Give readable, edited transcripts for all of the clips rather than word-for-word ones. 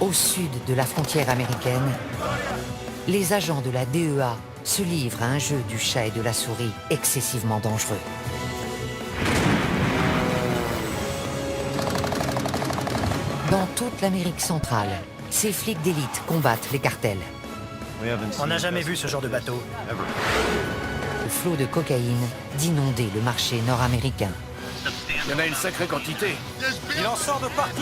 Au sud de la frontière américaine, les agents de la DEA se livrent à un jeu du chat et de la souris excessivement dangereux. Dans toute l'Amérique centrale, ces flics d'élite combattent les cartels. On n'a jamais vu ce genre de bateau. Le flot de cocaïne d'inonder le marché nord-américain. Il y en a une sacrée quantité. Il en sort de partout.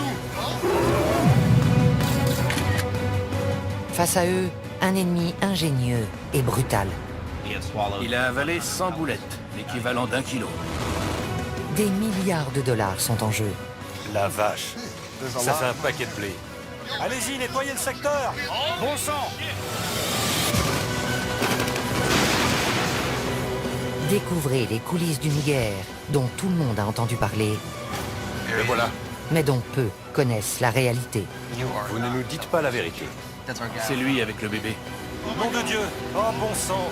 Face à eux, un ennemi ingénieux et brutal. Il a avalé 100 boulettes, l'équivalent d'1 kilo. Des milliards de dollars sont en jeu. La vache. Ça fait un paquet de blé. Allez-y, nettoyez le secteur. Bon sang. Découvrez les coulisses d'une guerre dont tout le monde a entendu parler, Le voilà. mais dont peu connaissent la réalité. Vous ne nous dites pas la vérité. C'est lui avec le bébé. Nom de Dieu. Oh, bon sang.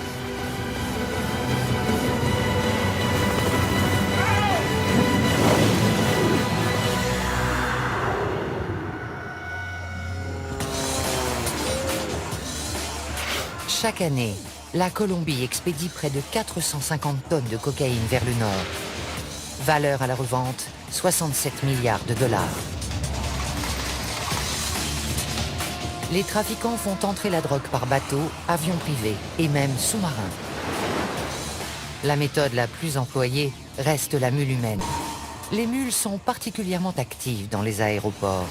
Chaque année, la Colombie expédie près de 450 tonnes de cocaïne vers le nord. Valeur à la revente, 67 milliards de dollars. Les trafiquants font entrer la drogue par bateau, avion privé et même sous-marin. La méthode la plus employée reste la mule humaine. Les mules sont particulièrement actives dans les aéroports.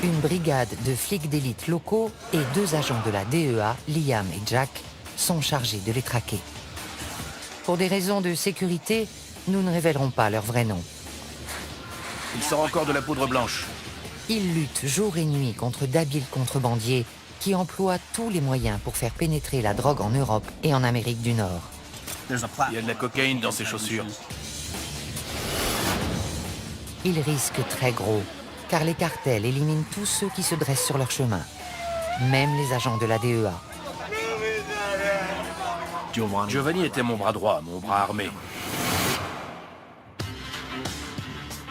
Une brigade de flics d'élite locaux et 2 agents de la DEA, Liam et Jack, sont chargés de les traquer. Pour des raisons de sécurité, nous ne révélerons pas leur vrai nom. Il sort encore de la poudre blanche. Ils luttent jour et nuit contre d'habiles contrebandiers qui emploient tous les moyens pour faire pénétrer la drogue en Europe et en Amérique du Nord. Il y a de la cocaïne dans ses chaussures. Ils risquent très gros, car les cartels éliminent tous ceux qui se dressent sur leur chemin, même les agents de la DEA. Giovanni était mon bras droit, mon bras armé.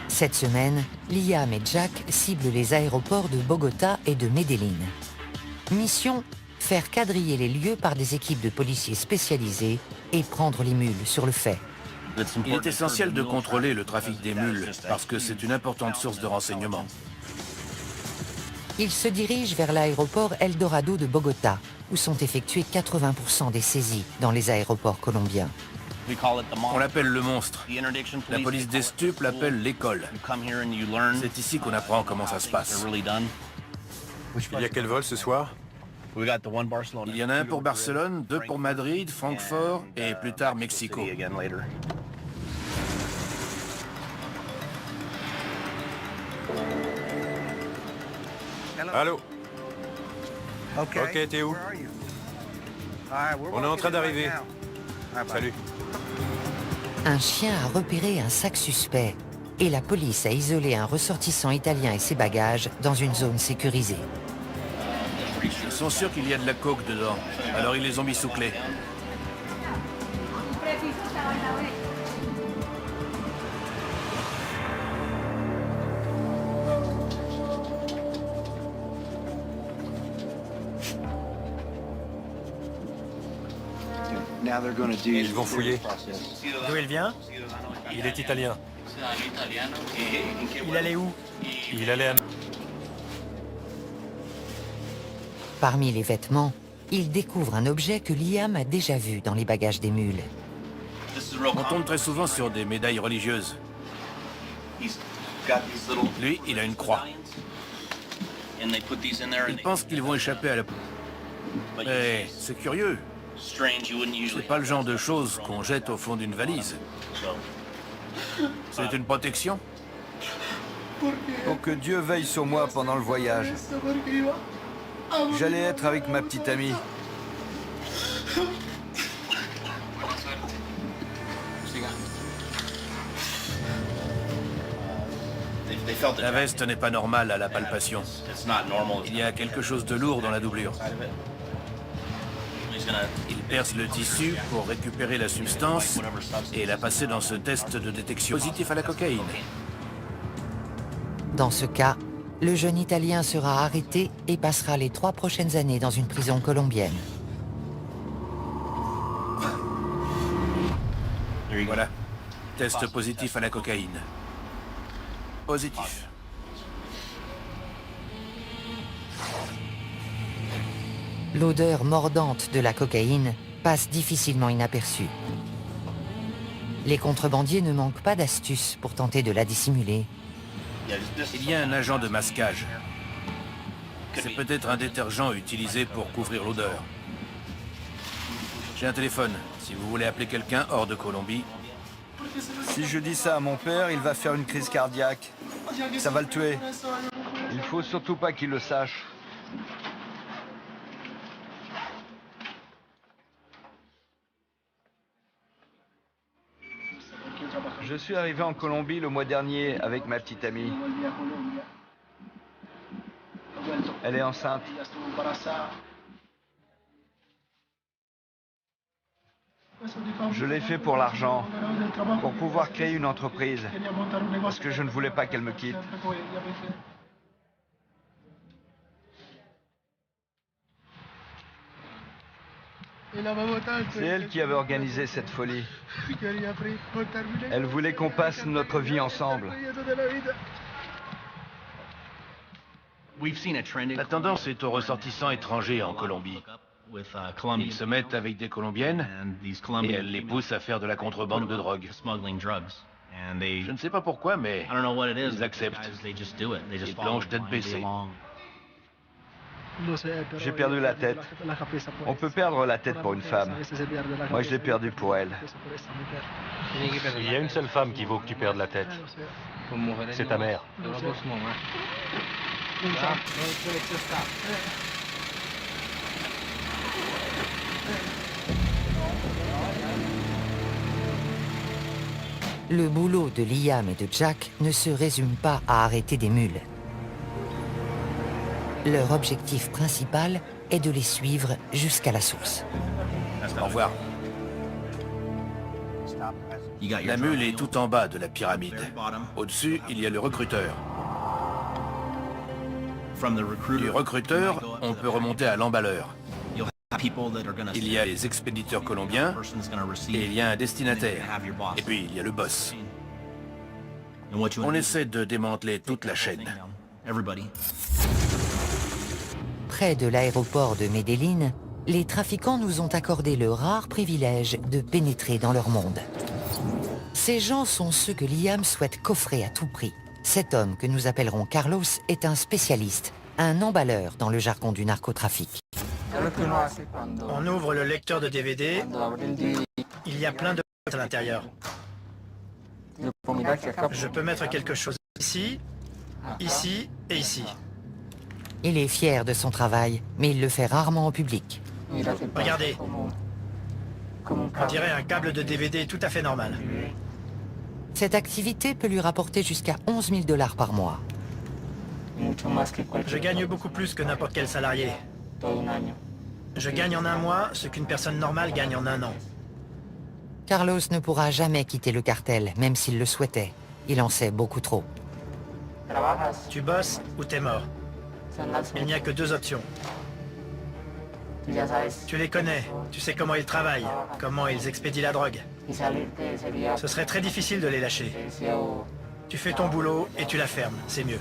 Cette semaine, Liam et Jack ciblent les aéroports de Bogota et de Medellín. Mission, faire quadriller les lieux par des équipes de policiers spécialisés et prendre les mules sur le fait. Il est essentiel de contrôler le trafic des mules, parce que c'est une importante source de renseignement. Ils se dirigent vers l'aéroport Eldorado de Bogota, où sont effectuées 80% des saisies dans les aéroports colombiens. On l'appelle le monstre. La police des stupes l'appelle l'école. C'est ici qu'on apprend comment ça se passe. Il y a quel vol ce soir? Il y en a un pour Barcelone, 2 pour Madrid, Francfort et plus tard Mexico. Allô? Ok, t'es où? On est en train d'arriver. Salut. Un chien a repéré un sac suspect et la police a isolé un ressortissant italien et ses bagages dans une zone sécurisée. Ils sont sûrs qu'il y a de la coke dedans, alors ils les ont mis sous clé. Ils vont fouiller. D'où il vient? Il est italien. Il allait où? Il allait à... Parmi les vêtements, ils découvrent un objet que Liam a déjà vu dans les bagages des mules. On tombe très souvent sur des médailles religieuses. Lui, il a une croix. Ils pensent qu'ils vont échapper à la... Mais c'est curieux. C'est pas le genre de choses qu'on jette au fond d'une valise. C'est une protection? Pour que Dieu veille sur moi pendant le voyage. J'allais être avec ma petite amie. La veste n'est pas normale à la palpation. Il y a quelque chose de lourd dans la doublure. Il perce le tissu pour récupérer la substance et la passer dans ce test de détection positif à la cocaïne. Dans ce cas, le jeune Italien sera arrêté et passera les 3 prochaines années dans une prison colombienne. Voilà. Test positif à la cocaïne. Positif. L'odeur mordante de la cocaïne passe difficilement inaperçue. Les contrebandiers ne manquent pas d'astuces pour tenter de la dissimuler. Il y a un agent de masquage. C'est peut-être un détergent utilisé pour couvrir l'odeur. J'ai un téléphone. Si vous voulez appeler quelqu'un hors de Colombie, Si je dis ça à mon père, il va faire une crise cardiaque. Ça va le tuer. Il faut surtout pas qu'il le sache. Je suis arrivé en Colombie le mois dernier avec ma petite amie. Elle est enceinte. Je l'ai fait pour l'argent, pour pouvoir créer une entreprise, parce que je ne voulais pas qu'elle me quitte. C'est elle qui avait organisé cette folie. Elle voulait qu'on passe notre vie ensemble. la tendance est aux ressortissants étrangers en Colombie. Ils se mettent avec des Colombiennes et elles les poussent à faire de la contrebande de drogue. Je ne sais pas pourquoi, mais ils acceptent. Ils plongent tête baissée. J'ai perdu la tête. On peut perdre la tête pour une femme. Moi, je l'ai perdue pour elle. Il y a une seule femme qui vaut que tu perdes la tête. C'est ta mère. Le boulot de Liam et de Jack ne se résume pas à arrêter des mules. Leur objectif principal est de les suivre jusqu'à la source. Au revoir. La mule est tout en bas de la pyramide. Au-dessus, il y a le recruteur. Du recruteur, on peut remonter à l'emballeur. Il y a les expéditeurs colombiens et il y a un destinataire. Et puis il y a le boss. On essaie de démanteler toute la chaîne. Près de l'aéroport de Medellín, les trafiquants nous ont accordé le rare privilège de pénétrer dans leur monde. Ces gens sont ceux que Liam souhaite coffrer à tout prix. Cet homme, que nous appellerons Carlos, est un spécialiste, un emballeur dans le jargon du narcotrafic. On ouvre le lecteur de DVD, il y a plein de à l'intérieur. Je peux mettre quelque chose ici, ici et ici. Il est fier de son travail, mais il le fait rarement au public. Regardez. On dirait un câble de DVD tout à fait normal. Cette activité peut lui rapporter jusqu'à 11 000 $ par mois. Je gagne beaucoup plus que n'importe quel salarié. Je gagne en un mois ce qu'une personne normale gagne en un an. Carlos ne pourra jamais quitter le cartel, même s'il le souhaitait. Il en sait beaucoup trop. Tu bosses ou t'es mort. Il n'y a que 2 options. Tu les connais, tu sais comment ils travaillent, comment ils expédient la drogue. Ce serait très difficile de les lâcher. Tu fais ton boulot et tu la fermes, c'est mieux.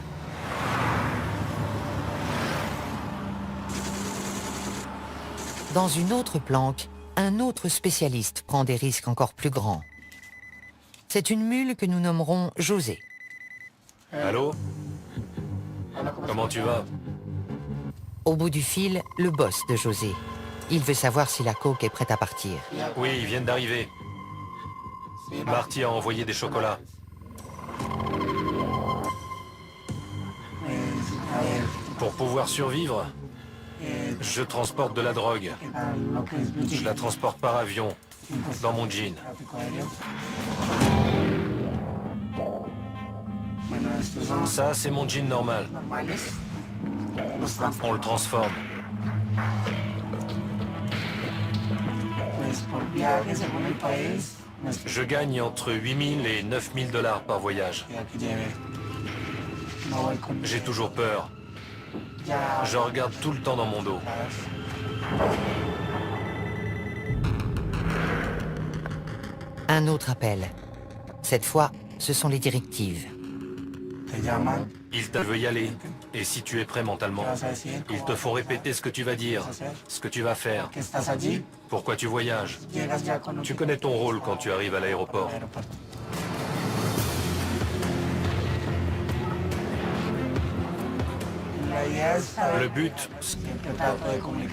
Dans une autre planque, un autre spécialiste prend des risques encore plus grands. C'est une mule que nous nommerons José. Allô? Comment tu vas? Au bout du fil, le boss de José. Il veut savoir si la coke est prête à partir. Oui, ils viennent d'arriver. Marty a envoyé des chocolats. Pour pouvoir survivre, je transporte de la drogue. Je la transporte par avion, dans mon jean. Ça, c'est mon jean normal. On le transforme. Je gagne entre 8 000 et 9 000 $ par voyage. J'ai toujours peur. Je regarde tout le temps dans mon dos. Un autre appel. Cette fois, ce sont les directives. Ils te veulent y aller. Et si tu es prêt mentalement, ils te font répéter ce que tu vas dire, ce que tu vas faire, pourquoi tu voyages. Tu connais ton rôle quand tu arrives à l'aéroport. Le but,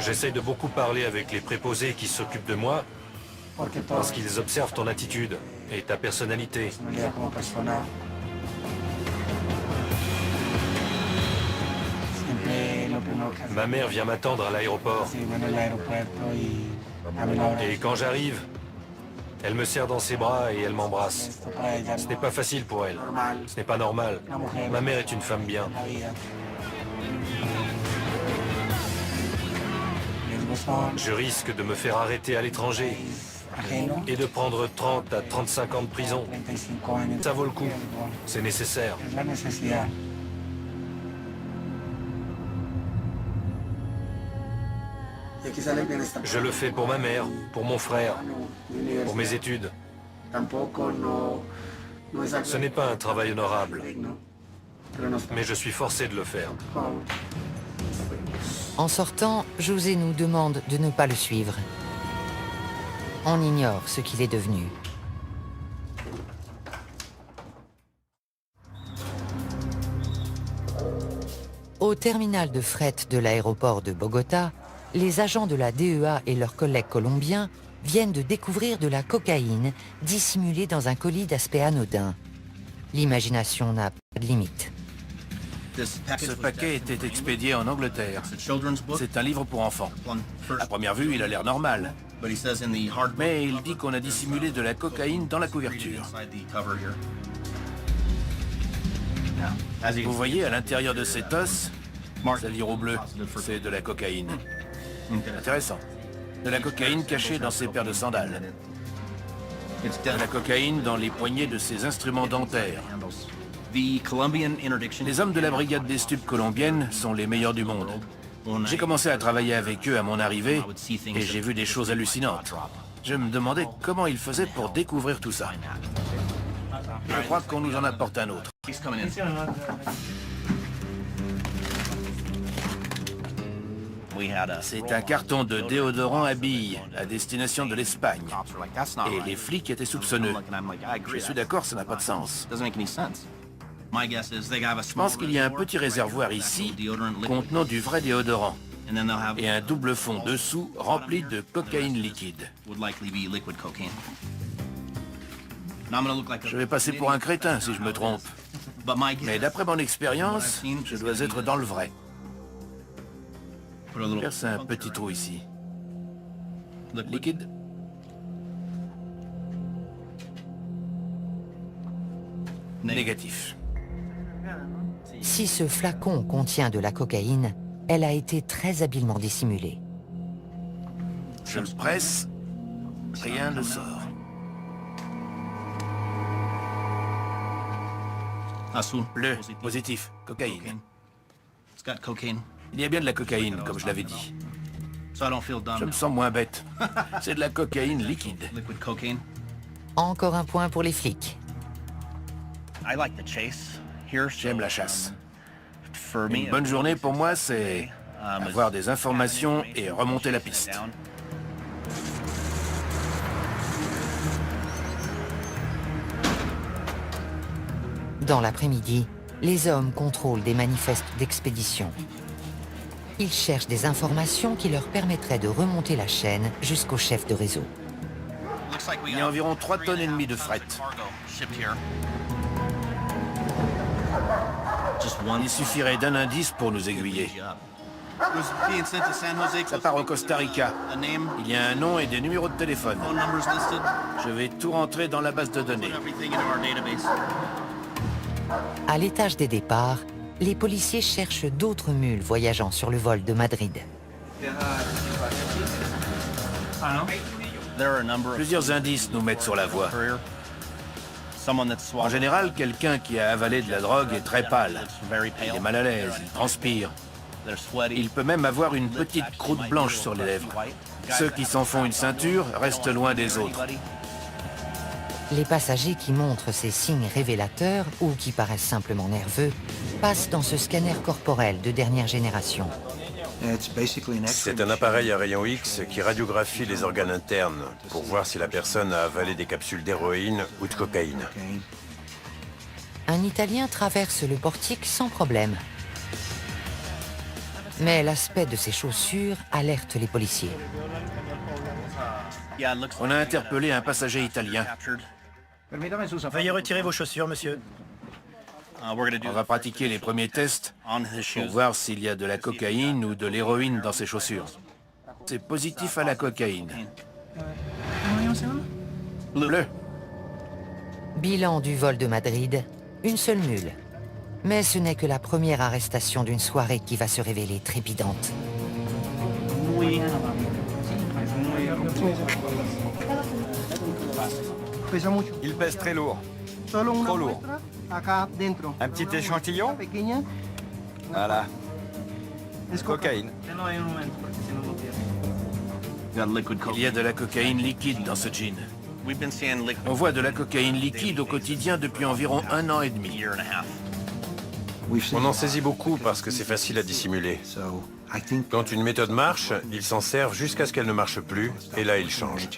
j'essaye de beaucoup parler avec les préposés qui s'occupent de moi, parce qu'ils observent ton attitude et ta personnalité. Ma mère vient m'attendre à l'aéroport. Et quand j'arrive, elle me serre dans ses bras et elle m'embrasse. Ce n'est pas facile pour elle. Ce n'est pas normal. Ma mère est une femme bien. Je risque de me faire arrêter à l'étranger et de prendre 30 à 35 ans de prison. Ça vaut le coup. C'est nécessaire. Je le fais pour ma mère, pour mon frère, pour mes études. Ce n'est pas un travail honorable, mais je suis forcé de le faire. En sortant, José nous demande de ne pas le suivre. On ignore ce qu'il est devenu. Au terminal de fret de l'aéroport de Bogota, les agents de la DEA et leurs collègues colombiens viennent de découvrir de la cocaïne dissimulée dans un colis d'aspect anodin. L'imagination n'a pas de limite. Ce paquet était expédié en Angleterre. C'est un livre pour enfants. À première vue, il a l'air normal. Mais il dit qu'on a dissimulé de la cocaïne dans la couverture. Vous voyez, à l'intérieur de cet os, ça lit au bleu, c'est de la cocaïne. Intéressant. De la cocaïne cachée dans ses paires de sandales. De la cocaïne dans les poignées de ses instruments dentaires. Les hommes de la brigade des stupes colombienne sont les meilleurs du monde. J'ai commencé à travailler avec eux à mon arrivée et j'ai vu des choses hallucinantes. Je me demandais comment ils faisaient pour découvrir tout ça. Je crois qu'on nous en apporte un autre. C'est un carton de déodorant à billes à destination de l'Espagne. Et les flics étaient soupçonneux. Je suis d'accord, ça n'a pas de sens. Je pense qu'il y a un petit réservoir ici contenant du vrai déodorant et un double fond dessous rempli de cocaïne liquide. Je vais passer pour un crétin si je me trompe. Mais d'après mon expérience, je dois être dans le vrai. Perce un petit trou ici. Liquide. Négatif. Si ce flacon contient de la cocaïne, elle a été très habilement dissimulée. Je le presse, rien ne sort. Bleu, positif, cocaïne. Il y a bien de la cocaïne, comme je l'avais dit. Je me sens moins bête. C'est de la cocaïne liquide. Encore un point pour les flics. J'aime la chasse. Une bonne journée pour moi, c'est avoir des informations et remonter la piste. Dans l'après-midi, les hommes contrôlent des manifestes d'expédition. Ils cherchent des informations qui leur permettraient de remonter la chaîne jusqu'au chef de réseau. Il y a environ 3,5 tonnes de fret. Il suffirait d'un indice pour nous aiguiller. Ça part au Costa Rica. Il y a un nom et des numéros de téléphone. Je vais tout rentrer dans la base de données. À l'étage des départs, les policiers cherchent d'autres mules voyageant sur le vol de Madrid. Plusieurs indices nous mettent sur la voie. En général, quelqu'un qui a avalé de la drogue est très pâle. Il est mal à l'aise, il transpire. Il peut même avoir une petite croûte blanche sur les lèvres. Ceux qui s'en font une ceinture restent loin des autres. Les passagers qui montrent ces signes révélateurs ou qui paraissent simplement nerveux passent dans ce scanner corporel de dernière génération. C'est un appareil à rayons X qui radiographie les organes internes pour voir si la personne a avalé des capsules d'héroïne ou de cocaïne. Un Italien traverse le portique sans problème. Mais l'aspect de ses chaussures alerte les policiers. On a interpellé un passager italien. Veuillez retirer vos chaussures, monsieur. On va pratiquer les premiers tests pour voir s'il y a de la cocaïne ou de l'héroïne dans ses chaussures. C'est positif à la cocaïne. Bleu. Bilan du vol de Madrid, une seule mule. Mais ce n'est que la première arrestation d'une soirée qui va se révéler trépidante. Il pèse très lourd. Trop lourd. Un petit échantillon? Voilà. Cocaïne. Il y a de la cocaïne liquide dans ce jean. On voit de la cocaïne liquide au quotidien depuis environ 1 an et demi. On en saisit beaucoup parce que c'est facile à dissimuler. Quand une méthode marche, ils s'en servent jusqu'à ce qu'elle ne marche plus, et là ils changent.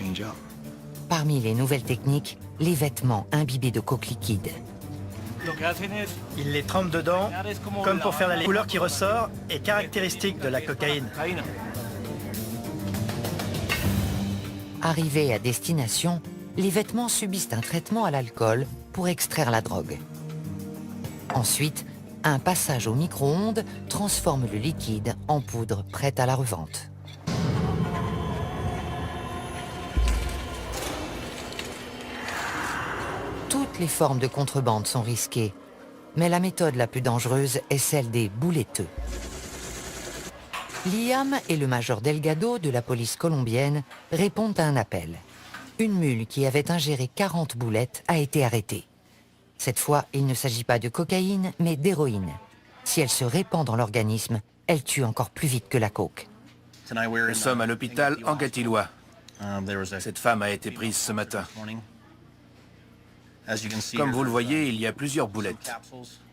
Parmi les nouvelles techniques, les vêtements imbibés de coke liquide. Il les trempe dedans, comme pour faire la couleur qui ressort est caractéristique de la cocaïne. Arrivés à destination, les vêtements subissent un traitement à l'alcool pour extraire la drogue. Ensuite, un passage au micro-ondes transforme le liquide en poudre prête à la revente. Toutes les formes de contrebande sont risquées, mais la méthode la plus dangereuse est celle des bouletteux. Liam et le major Delgado de la police colombienne répondent à un appel. Une mule qui avait ingéré 40 boulettes a été arrêtée. Cette fois, il ne s'agit pas de cocaïne, mais d'héroïne. Si elle se répand dans l'organisme, elle tue encore plus vite que la coke. Nous sommes à l'hôpital Anguattiloa. Cette femme a été prise ce matin. Comme vous le voyez, il y a plusieurs boulettes.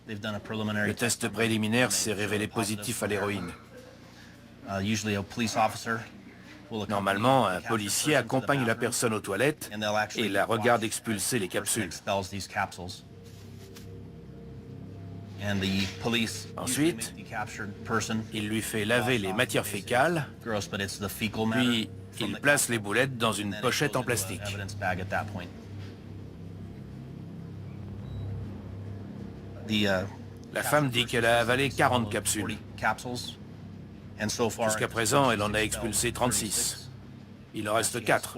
Le test préliminaire s'est révélé positif à l'héroïne. Normalement, un policier accompagne la personne aux toilettes et la regarde expulser les capsules. Ensuite, il lui fait laver les matières fécales, puis il place les boulettes dans une pochette en plastique. La femme dit qu'elle a avalé 40 capsules. Jusqu'à présent, elle en a expulsé 36. Il en reste 4.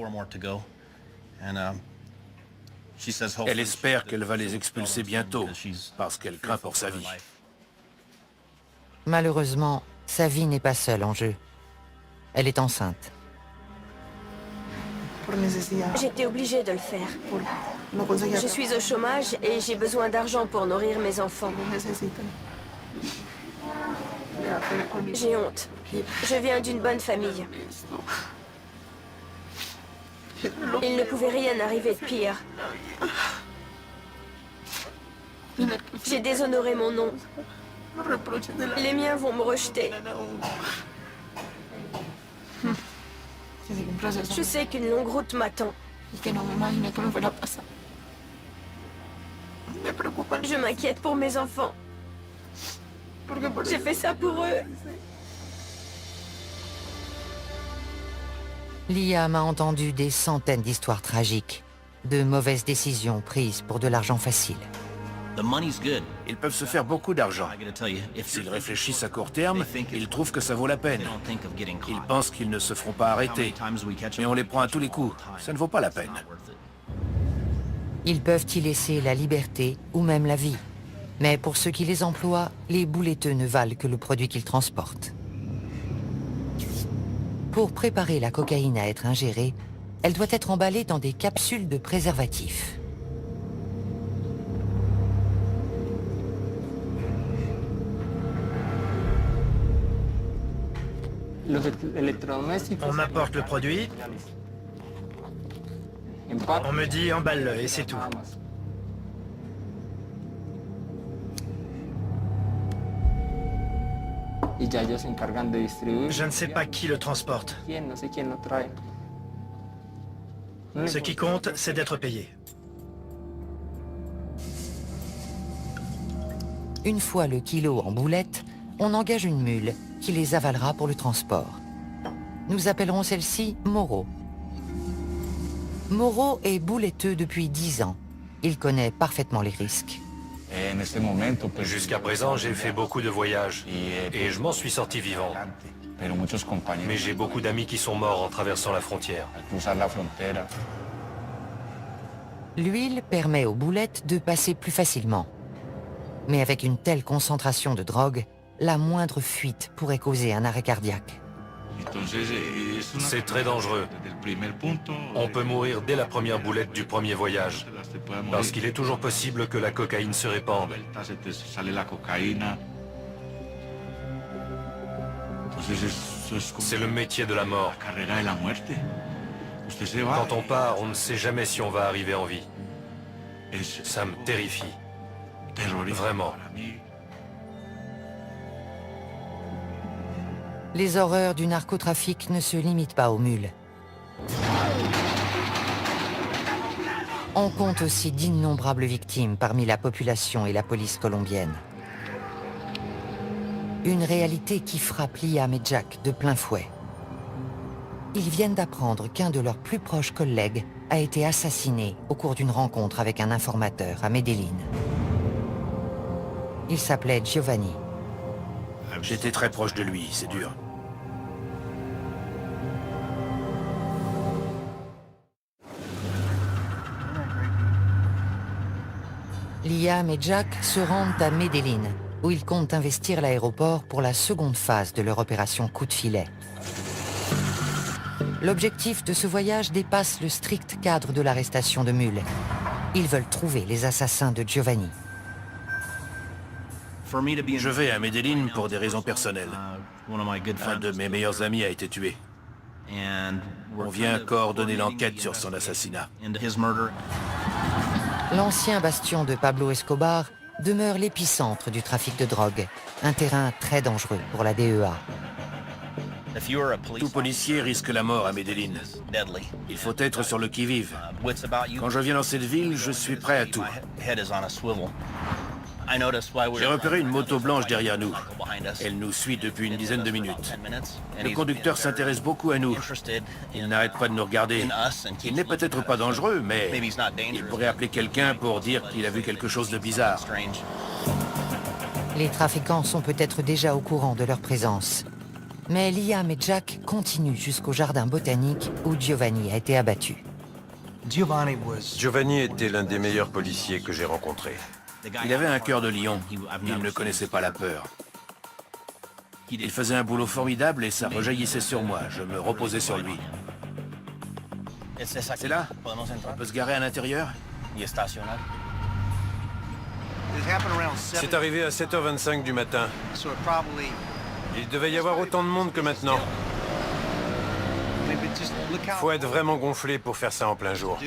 Elle espère qu'elle va les expulser bientôt, parce qu'elle craint pour sa vie. Malheureusement, sa vie n'est pas seule en jeu. Elle est enceinte. J'étais obligée de le faire. Je suis au chômage et j'ai besoin d'argent pour nourrir mes enfants. J'ai honte. Je viens d'une bonne famille. Il ne pouvait rien arriver de pire. J'ai déshonoré mon nom. Les miens vont me rejeter. Je sais qu'une longue route m'attend. Je m'inquiète pour mes enfants. J'ai fait ça pour eux. Liam a entendu des centaines d'histoires tragiques, de mauvaises décisions prises pour de l'argent facile. Ils peuvent se faire beaucoup d'argent. S'ils réfléchissent à court terme, ils trouvent que ça vaut la peine. Ils pensent qu'ils ne se feront pas arrêter. Mais on les prend à tous les coups. Ça ne vaut pas la peine. Ils peuvent y laisser la liberté ou même la vie. Mais pour ceux qui les emploient, les bouletteux ne valent que le produit qu'ils transportent. Pour préparer la cocaïne à être ingérée, elle doit être emballée dans des capsules de préservatifs. On m'apporte le produit, on me dit emballe-le et c'est tout. Je ne sais pas qui le transporte. Ce qui compte, c'est d'être payé. Une fois le kilo en boulettes, on engage une mule qui les avalera pour le transport. Nous appellerons celle-ci Moreau. Moreau est bouletteux depuis 10 ans. Il connaît parfaitement les risques. Jusqu'à présent, j'ai fait beaucoup de voyages et je m'en suis sorti vivant. Mais j'ai beaucoup d'amis qui sont morts en traversant la frontière. L'huile permet aux boulettes de passer plus facilement. Mais avec une telle concentration de drogue, la moindre fuite pourrait causer un arrêt cardiaque. C'est très dangereux. On peut mourir dès la première boulette du premier voyage, parce qu'il est toujours possible que la cocaïne se répande. C'est le métier de la mort. Quand on part, on ne sait jamais si on va arriver en vie. Ça me terrifie. Vraiment. Les horreurs du narcotrafic ne se limitent pas aux mules. On compte aussi d'innombrables victimes parmi la population et la police colombienne. Une réalité qui frappe Liam et Jack de plein fouet. Ils viennent d'apprendre qu'un de leurs plus proches collègues a été assassiné au cours d'une rencontre avec un informateur à Medellín. Il s'appelait Giovanni. J'étais très proche de lui, c'est dur. Liam et Jack se rendent à Medellín, où ils comptent investir l'aéroport pour la seconde phase de leur opération coup de filet. L'objectif de ce voyage dépasse le strict cadre de l'arrestation de mules. Ils veulent trouver les assassins de Giovanni. Je vais à Medellín pour des raisons personnelles. Un de mes meilleurs amis a été tué. On vient coordonner l'enquête sur son assassinat. L'ancien bastion de Pablo Escobar demeure l'épicentre du trafic de drogue, un terrain très dangereux pour la DEA. Tout policier risque la mort à Medellín. Il faut être sur le qui-vive. Quand je viens dans cette ville, je suis prêt à tout. J'ai repéré une moto blanche derrière nous. Elle nous suit depuis une dizaine de minutes. Le conducteur s'intéresse beaucoup à nous. Il n'arrête pas de nous regarder. Il n'est peut-être pas dangereux, mais il pourrait appeler quelqu'un pour dire qu'il a vu quelque chose de bizarre. Les trafiquants sont peut-être déjà au courant de leur présence. Mais Liam et Jack continuent jusqu'au jardin botanique où Giovanni a été abattu. Giovanni était l'un des meilleurs policiers que j'ai rencontrés. Il avait un cœur de lion. Il ne connaissait pas la peur. Il faisait un boulot formidable et ça rejaillissait sur moi. Je me reposais sur lui. C'est là? On peut se garer à l'intérieur? C'est arrivé à 7h25 du matin. Il devait y avoir autant de monde que maintenant. Faut être vraiment gonflé pour faire ça en plein jour.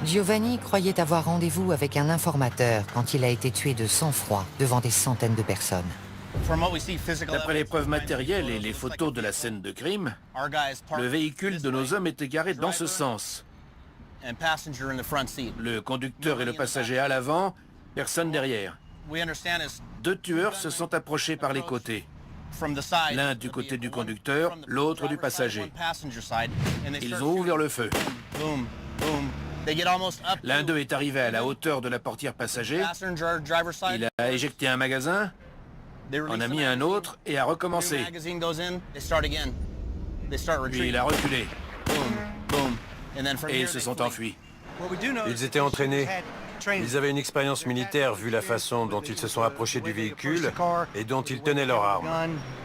Giovanni croyait avoir rendez-vous avec un informateur quand il a été tué de sang-froid devant des centaines de personnes. D'après les preuves matérielles et les photos de la scène de crime, le véhicule de nos hommes était garé dans ce sens. Le conducteur et le passager à l'avant, personne derrière. 2 tueurs se sont approchés par les côtés. L'un du côté du conducteur, l'autre du passager. Ils ont ouvert le feu. L'un d'eux est arrivé à la hauteur de la portière passager. Il a éjecté un magasin, en a mis un autre et a recommencé. Puis il a reculé. Et ils se sont enfuis. Ils étaient entraînés. Ils avaient une expérience militaire vu la façon dont ils se sont approchés du véhicule et dont ils tenaient leur arme.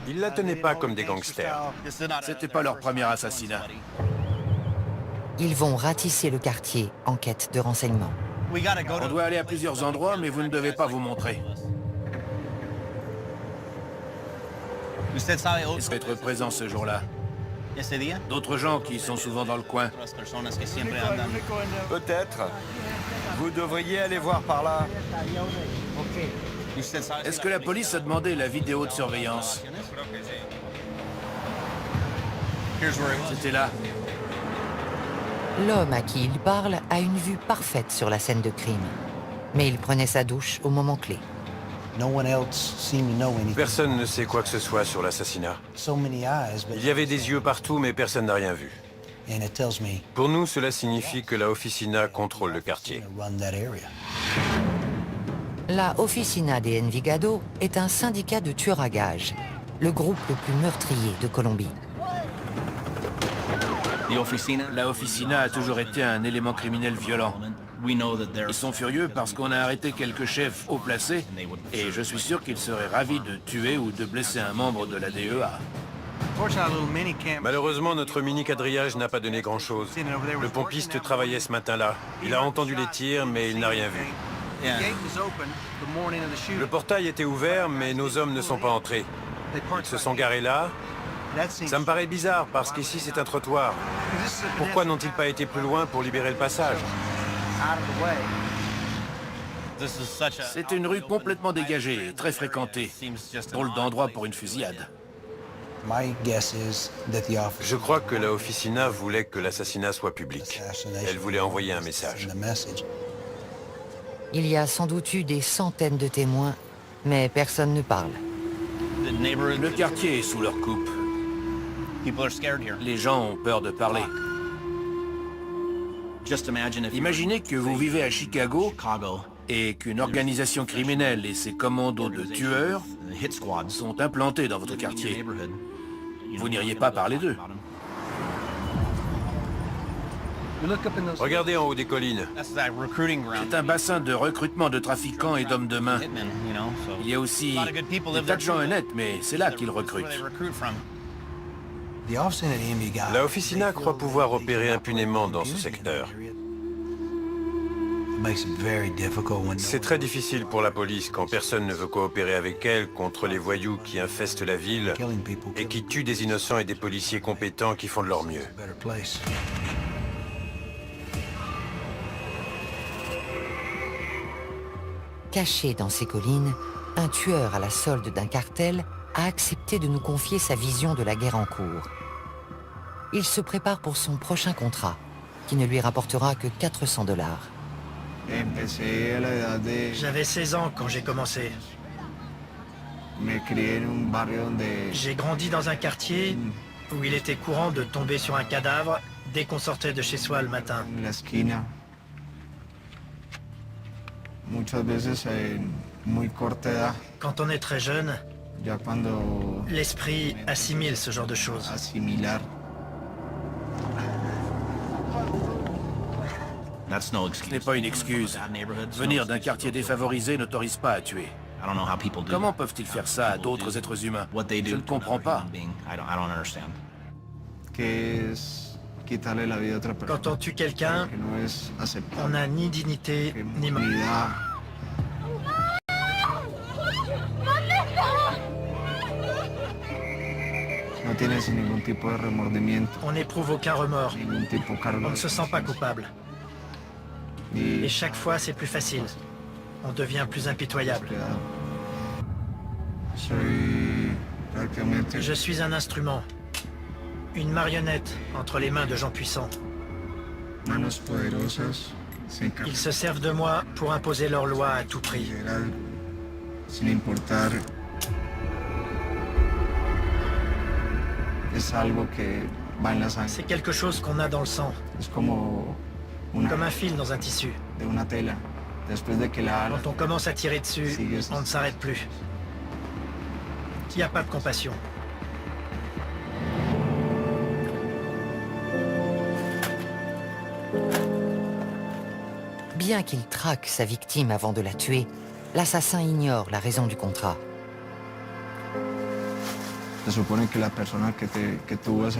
Ils la tenaient pas comme des gangsters. C'était pas leur premier assassinat. Ils vont ratisser le quartier en quête de renseignements. On doit aller à plusieurs endroits, mais vous ne devez pas vous montrer. Est-ce être présent ce jour-là? D'autres gens qui sont souvent dans le coin. Peut-être. Vous devriez aller voir par là. Est-ce que la police a demandé la vidéo de surveillance? C'était là. L'homme à qui il parle a une vue parfaite sur la scène de crime. Mais il prenait sa douche au moment clé. Personne ne sait quoi que ce soit sur l'assassinat. Il y avait des yeux partout, mais personne n'a rien vu. Pour nous, cela signifie que la Oficina contrôle le quartier. La Oficina de Envigado est un syndicat de tueurs à gages, le groupe le plus meurtrier de Colombie. La Oficina a toujours été un élément criminel violent. Ils sont furieux parce qu'on a arrêté quelques chefs haut placés et je suis sûr qu'ils seraient ravis de tuer ou de blesser un membre de la DEA. Malheureusement, notre mini-quadrillage n'a pas donné grand-chose. Le pompiste travaillait ce matin-là. Il a entendu les tirs, mais il n'a rien vu. Le portail était ouvert, mais nos hommes ne sont pas entrés. Ils se sont garés là. Ça me paraît bizarre, parce qu'ici c'est un trottoir. Pourquoi n'ont-ils pas été plus loin pour libérer le passage? C'est une rue complètement dégagée et très fréquentée. Drôle d'endroit pour une fusillade. Je crois que la Oficina voulait que l'assassinat soit public. Elle voulait envoyer un message. Il y a sans doute eu des centaines de témoins, mais personne ne parle. Le quartier est sous leur coupe. Les gens ont peur de parler. Imaginez que vous vivez à Chicago et qu'une organisation criminelle et ses commandos de tueurs sont implantés dans votre quartier. Vous n'iriez pas parler d'eux. Regardez en haut des collines. C'est un bassin de recrutement de trafiquants et d'hommes de main. Il y a aussi des tas de gens honnêtes, mais c'est là qu'ils recrutent. La Oficina croit pouvoir opérer impunément dans ce secteur. C'est très difficile pour la police quand personne ne veut coopérer avec elle contre les voyous qui infestent la ville et qui tuent des innocents et des policiers compétents qui font de leur mieux. Caché dans ces collines, un tueur à la solde d'un cartel a accepté de nous confier sa vision de la guerre en cours. Il se prépare pour son prochain contrat, qui ne lui rapportera que 400 $. J'avais 16 ans quand j'ai commencé. J'ai grandi dans un quartier où il était courant de tomber sur un cadavre dès qu'on sortait de chez soi le matin. Quand on est très jeune, l'esprit assimile ce genre de choses. Ce n'est pas une excuse. Venir d'un quartier défavorisé n'autorise pas à tuer. Comment peuvent-ils faire ça à d'autres êtres humains? Je ne comprends pas. Quand on tue quelqu'un, on n'a ni dignité ni mort. On n'éprouve aucun remords. On ne se sent pas coupable. Et chaque fois, c'est plus facile. On devient plus impitoyable. Je suis un instrument. Une marionnette entre les mains de gens puissants. Ils se servent de moi pour imposer leurs lois à tout prix. C'est quelque chose qu'on a dans le sang. Comme un fil dans un tissu. Quand on commence à tirer dessus, on ne s'arrête plus. Il n'y a pas de compassion. Bien qu'il traque sa victime avant de la tuer, l'assassin ignore la raison du contrat.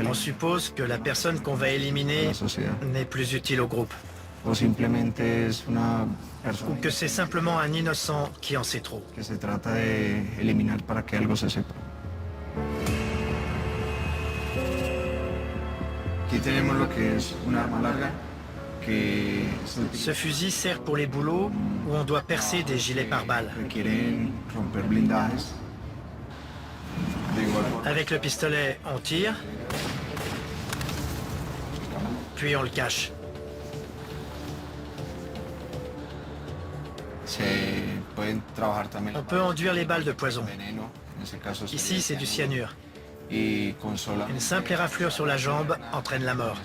On suppose que la personne qu'on va éliminer n'est plus utile au groupe. Ou que c'est simplement un innocent qui en sait trop. Ce fusil sert pour les boulots où on doit percer des gilets pare-balles. Avec le pistolet, on tire, puis on le cache. On peut enduire les balles de poison. Ici, c'est du cyanure. Une simple éraflure sur la jambe entraîne la mort.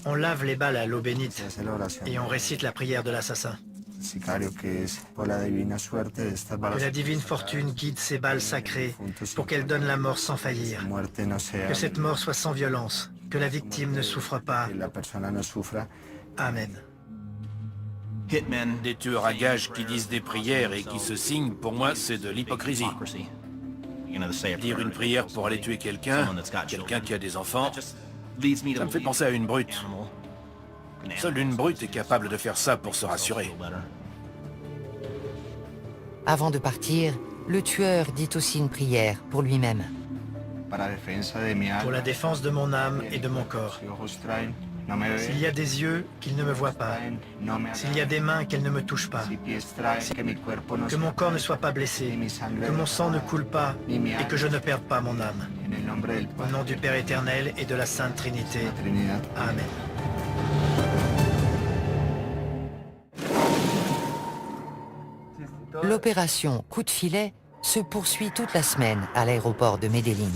On lave les balles à l'eau bénite et on récite la prière de l'assassin. Que la divine fortune guide ces balles sacrées pour qu'elles donnent la mort sans faillir. Que cette mort soit sans violence, que la victime ne souffre pas. Amen. Des tueurs à gages qui disent des prières et qui se signent, pour moi, c'est de l'hypocrisie. Dire une prière pour aller tuer quelqu'un qui a des enfants, ça me fait penser à une brute. Seule une brute est capable de faire ça pour se rassurer. Avant de partir, le tueur dit aussi une prière pour lui-même. Pour la défense de mon âme et de mon corps. S'il y a des yeux, qu'ils ne me voient pas. S'il y a des mains, qu'elles ne me touchent pas. Que mon corps ne soit pas blessé. Que mon sang ne coule pas et que je ne perde pas mon âme. Au nom du Père éternel et de la Sainte Trinité. Amen. L'opération Coup de filet se poursuit toute la semaine à l'aéroport de Medellín.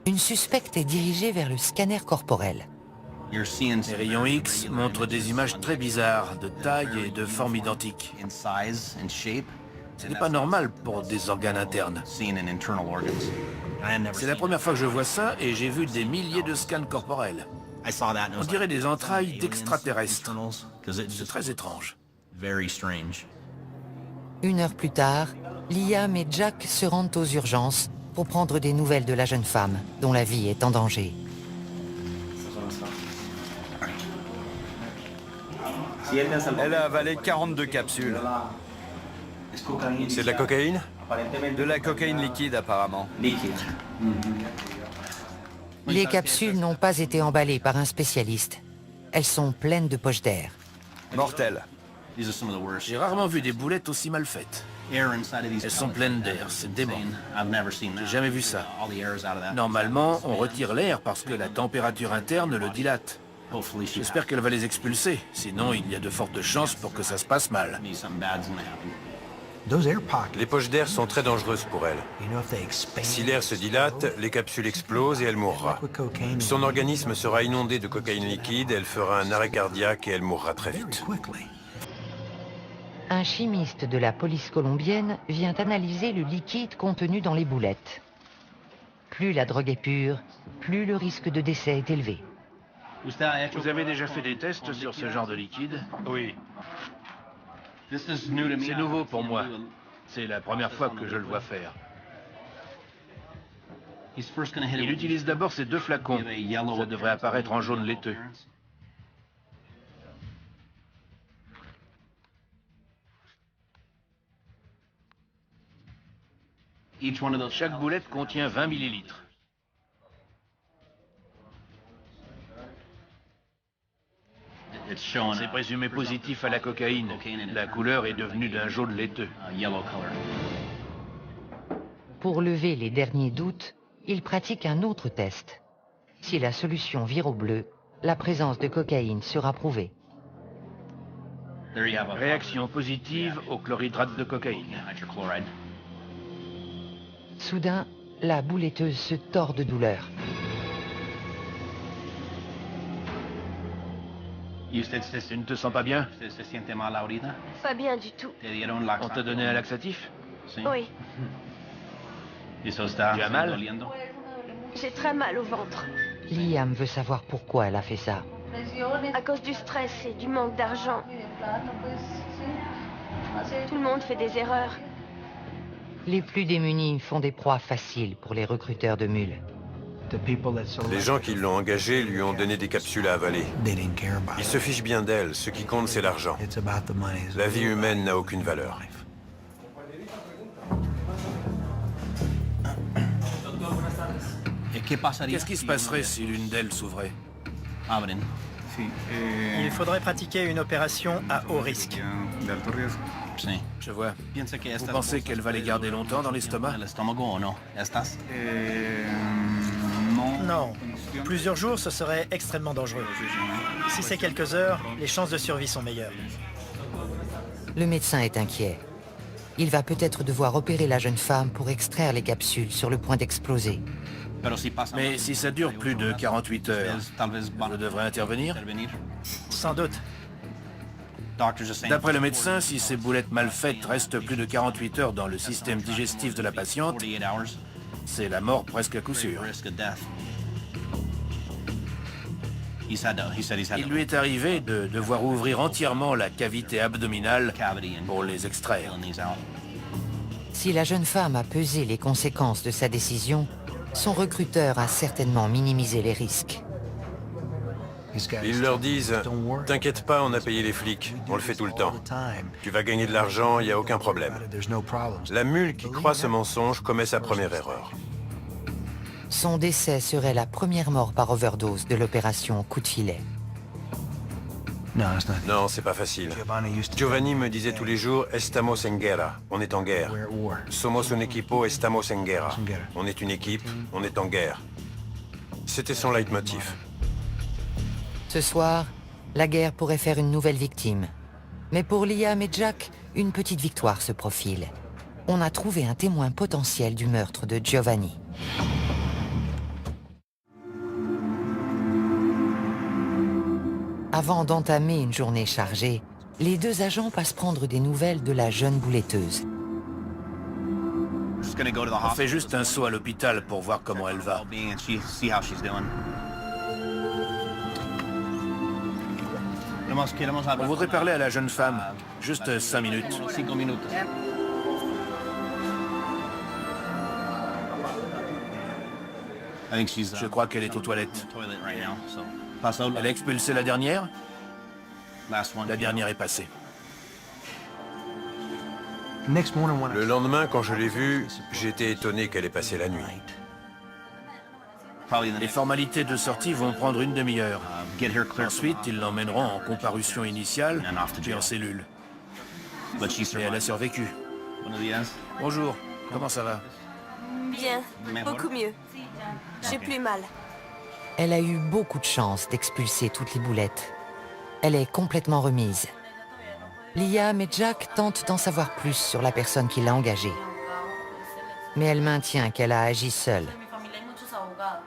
Une suspecte est dirigée vers le scanner corporel. Les rayons X montrent des images très bizarres, de taille et de forme identiques. Ce n'est pas normal pour des organes internes. C'est la première fois que je vois ça et j'ai vu des milliers de scans corporels. On dirait des entrailles d'extraterrestres. C'est très étrange. Une heure plus tard, Liam et Jack se rendent aux urgences pour prendre des nouvelles de la jeune femme, dont la vie est en danger. Elle a avalé 42 capsules. C'est de la cocaïne? De la cocaïne liquide, apparemment. Les capsules n'ont pas été emballées par un spécialiste. Elles sont pleines de poches d'air. Mortel. J'ai rarement vu des boulettes aussi mal faites. Elles sont pleines d'air, c'est dément. J'ai jamais vu ça. Normalement, on retire l'air parce que la température interne le dilate. J'espère qu'elle va les expulser, sinon il y a de fortes chances pour que ça se passe mal. Les poches d'air sont très dangereuses pour elle. Si l'air se dilate, les capsules explosent et elle mourra. Son organisme sera inondé de cocaïne liquide, elle fera un arrêt cardiaque et elle mourra très vite. Un chimiste de la police colombienne vient analyser le liquide contenu dans les boulettes. Plus la drogue est pure, plus le risque de décès est élevé. Vous avez déjà fait des tests sur ce genre de liquide? Oui. C'est nouveau pour moi. C'est la première fois que je le vois faire. Il utilise d'abord ces deux flacons. Ça devrait apparaître en jaune laiteux. Chaque boulette contient 20 millilitres. C'est présumé positif à la cocaïne. La couleur est devenue d'un jaune laiteux. Pour lever les derniers doutes, il pratique un autre test. Si la solution vire au bleu, la présence de cocaïne sera prouvée. Réaction positive au chlorhydrate de cocaïne. Soudain, la bouletteuse se tord de douleur. Tu ne te sens pas bien? Pas bien du tout. On t'a donné un laxatif? Oui, Tu as mal? j'ai très mal au ventre. Liam veut savoir pourquoi elle a fait ça. À cause du stress et du manque d'argent. Tout le monde fait des erreurs. Les plus démunis font des proies faciles pour les recruteurs de mules. Les gens qui l'ont engagé lui ont donné des capsules à avaler. Il se fiche bien d'elle, ce qui compte c'est l'argent. La vie humaine n'a aucune valeur. Qu'est-ce qui se passerait si l'une d'elles s'ouvrait? Il faudrait pratiquer une opération à haut risque. Je vois. Vous pensez qu'elle va les garder longtemps dans l'estomac? Non. Plusieurs jours, ce serait extrêmement dangereux. Si c'est quelques heures, les chances de survie sont meilleures. Le médecin est inquiet. Il va peut-être devoir opérer la jeune femme pour extraire les capsules sur le point d'exploser. Mais si ça dure plus de 48 heures, je devrais intervenir? Sans doute. D'après le médecin, si ces boulettes mal faites restent plus de 48 heures dans le système digestif de la patiente, c'est la mort presque à coup sûr. Il lui est arrivé de devoir ouvrir entièrement la cavité abdominale pour les extraire. Si la jeune femme a pesé les conséquences de sa décision, son recruteur a certainement minimisé les risques. Ils leur disent « T'inquiète pas, on a payé les flics, on le fait tout le temps. Tu vas gagner de l'argent, il n'y a aucun problème. » La mule qui croit ce mensonge commet sa première erreur. Son décès serait la première mort par overdose de l'opération Coup de filet. Non, c'est pas facile. Giovanni me disait tous les jours « Estamos en guerra », on est en guerre. « Somos un equipo, estamos en guerra ». On est une équipe, on est en guerre. C'était son leitmotiv. Ce soir, la guerre pourrait faire une nouvelle victime. Mais pour Liam et Jack, une petite victoire se profile. On a trouvé un témoin potentiel du meurtre de Giovanni. Avant d'entamer une journée chargée, les deux agents passent prendre des nouvelles de la jeune bouletteuse. On fait juste un saut à l'hôpital pour voir comment elle va. On voudrait parler à la jeune femme. Juste 5 minutes. Je crois qu'elle est aux toilettes. Elle a expulsé la dernière? La dernière est passée. Le lendemain, quand je l'ai vue, j'ai été étonné qu'elle ait passé la nuit. Les formalités de sortie vont prendre une demi-heure. Ensuite, ils l'emmèneront en comparution initiale, puis en cellule. Et elle a survécu. Bonjour, comment ça va? Bien, beaucoup mieux. J'ai plus mal. Elle a eu beaucoup de chance d'expulser toutes les boulettes. Elle est complètement remise. Liam et Jack tentent d'en savoir plus sur la personne qui l'a engagée. Mais elle maintient qu'elle a agi seule.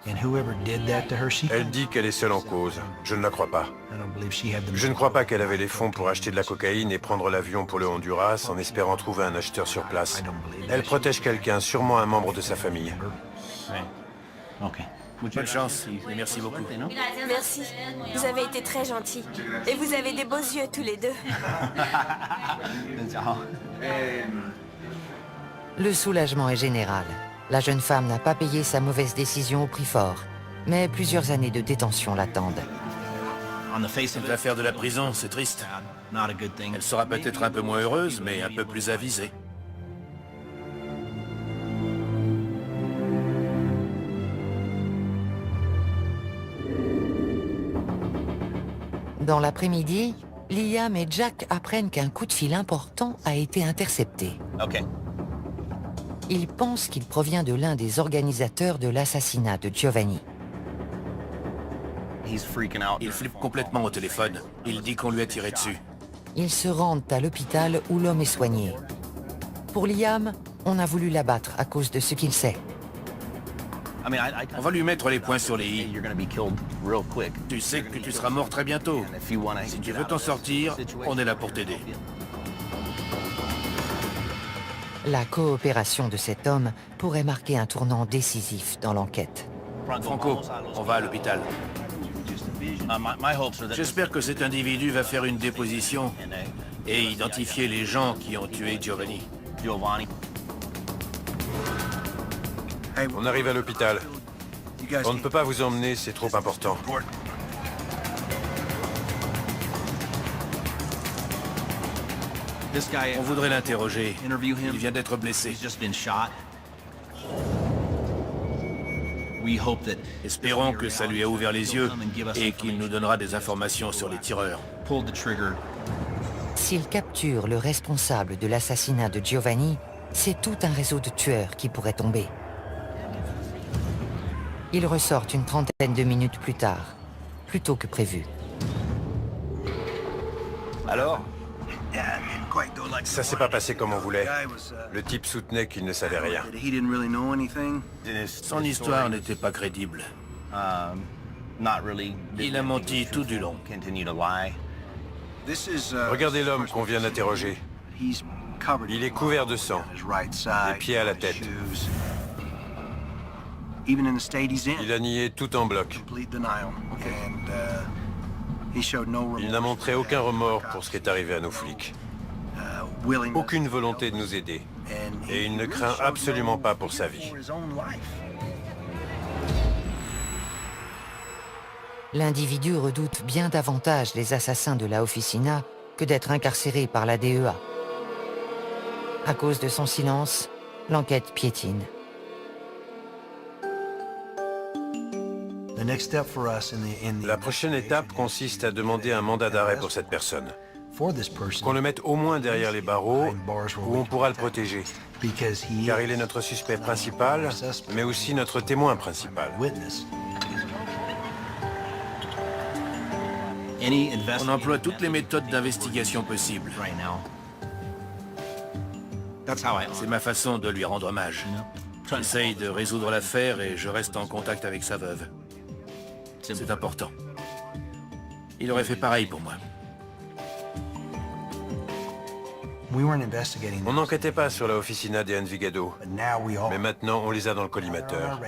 Elle dit qu'elle est seule en cause. Je ne la crois pas. Je ne crois pas qu'elle avait les fonds pour acheter de la cocaïne et prendre l'avion pour le Honduras en espérant trouver un acheteur sur place. Elle protège quelqu'un, sûrement un membre de sa famille. Bonne chance et merci beaucoup. Merci. Vous avez été très gentils. Et vous avez des beaux yeux tous les deux. Le soulagement est général. La jeune femme n'a pas payé sa mauvaise décision au prix fort, mais plusieurs années de détention l'attendent. Elle va faire de la prison, c'est triste. Elle sera peut-être un peu moins heureuse, mais un peu plus avisée. Dans l'après-midi, Liam et Jack apprennent qu'un coup de fil important a été intercepté. Ils pensent qu'il provient de l'un des organisateurs de l'assassinat de Giovanni. Il flippe complètement au téléphone. Il dit qu'on lui a tiré dessus. Ils se rendent à l'hôpital où l'homme est soigné. Pour Liam, on a voulu l'abattre à cause de ce qu'il sait. On va lui mettre les points sur les i. Tu sais que tu seras mort très bientôt. Si tu veux t'en sortir, on est là pour t'aider. La coopération de cet homme pourrait marquer un tournant décisif dans l'enquête. Franco, on va à l'hôpital. J'espère que cet individu va faire une déposition et identifier les gens qui ont tué Giovanni. On arrive à l'hôpital. On ne peut pas vous emmener, c'est trop important. On voudrait l'interroger. Il vient d'être blessé. Espérons que ça lui a ouvert les yeux et qu'il nous donnera des informations sur les tireurs. S'il capture le responsable de l'assassinat de Giovanni, c'est tout un réseau de tueurs qui pourrait tomber. Ils ressortent une trentaine de minutes plus tard, plus tôt que prévu. Alors? Ça s'est pas passé comme on voulait. Le type soutenait qu'il ne savait rien. Son histoire n'était pas crédible. Il a menti tout du long. Regardez l'homme qu'on vient d'interroger. Il est couvert de sang, des pieds à la tête. Il a nié tout en bloc. Il n'a montré aucun remords pour ce qui est arrivé à nos flics. Aucune volonté de nous aider. Et il ne craint absolument pas pour sa vie. L'individu redoute bien davantage les assassins de la Officina que d'être incarcéré par la DEA. À cause de son silence, l'enquête piétine. La prochaine étape consiste à demander un mandat d'arrêt pour cette personne. Qu'on le mette au moins derrière les barreaux, où on pourra le protéger. Car il est notre suspect principal, mais aussi notre témoin principal. On emploie toutes les méthodes d'investigation possibles. C'est ma façon de lui rendre hommage. J'essaye de résoudre l'affaire et je reste en contact avec sa veuve. C'est important. Il aurait fait pareil pour moi. On n'enquêtait pas sur la Officina de Envigado, mais maintenant on les a dans le collimateur.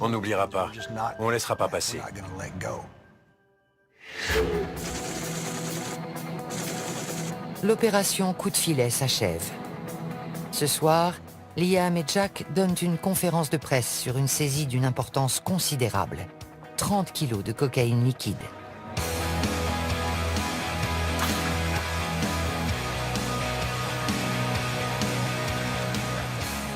On n'oubliera pas, on ne laissera pas passer. L'opération coup de filet s'achève. Ce soir, Liam et Jack donnent une conférence de presse sur une saisie d'une importance considérable. 30 kilos de cocaïne liquide.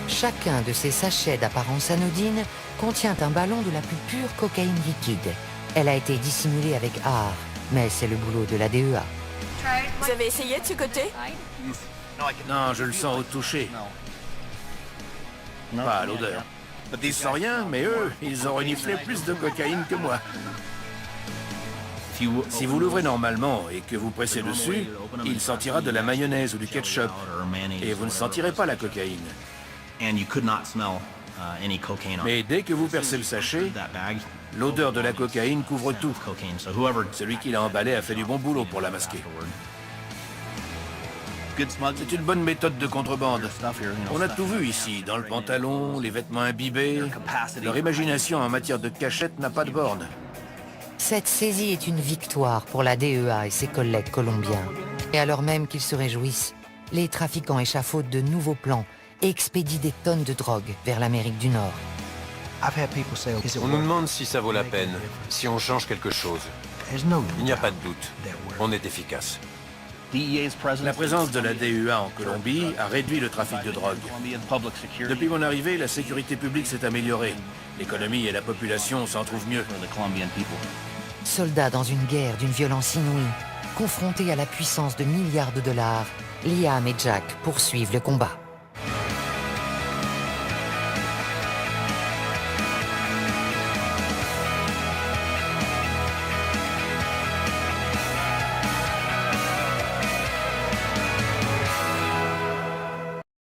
Chacun de ces sachets d'apparence anodine contient un ballon de la plus pure cocaïne liquide. Elle a été dissimulée avec art, mais c'est le boulot de la DEA. Vous avez essayé de ce côté? Non, je le sens au toucher. Pas à l'odeur. Ils sentent rien, mais eux, ils ont reniflé plus de cocaïne que moi. Si vous l'ouvrez normalement et que vous pressez dessus, il sentira de la mayonnaise ou du ketchup. Et vous ne sentirez pas la cocaïne. Mais dès que vous percez le sachet, l'odeur de la cocaïne couvre tout. Celui qui l'a emballé a fait du bon boulot pour la masquer. C'est une bonne méthode de contrebande. On a tout vu ici, dans le pantalon, les vêtements imbibés. Leur imagination en matière de cachette n'a pas de borne. Cette saisie est une victoire pour la DEA et ses collègues colombiens. Et alors même qu'ils se réjouissent, les trafiquants échafaudent de nouveaux plans et expédient des tonnes de drogue vers l'Amérique du Nord. On nous demande si ça vaut la peine, si on change quelque chose. Il n'y a pas de doute. On est efficace. La présence de la DEA en Colombie a réduit le trafic de drogue. Depuis mon arrivée, la sécurité publique s'est améliorée. L'économie et la population s'en trouvent mieux. Soldats dans une guerre d'une violence inouïe, confrontés à la puissance de milliards de dollars, Liam et Jack poursuivent le combat.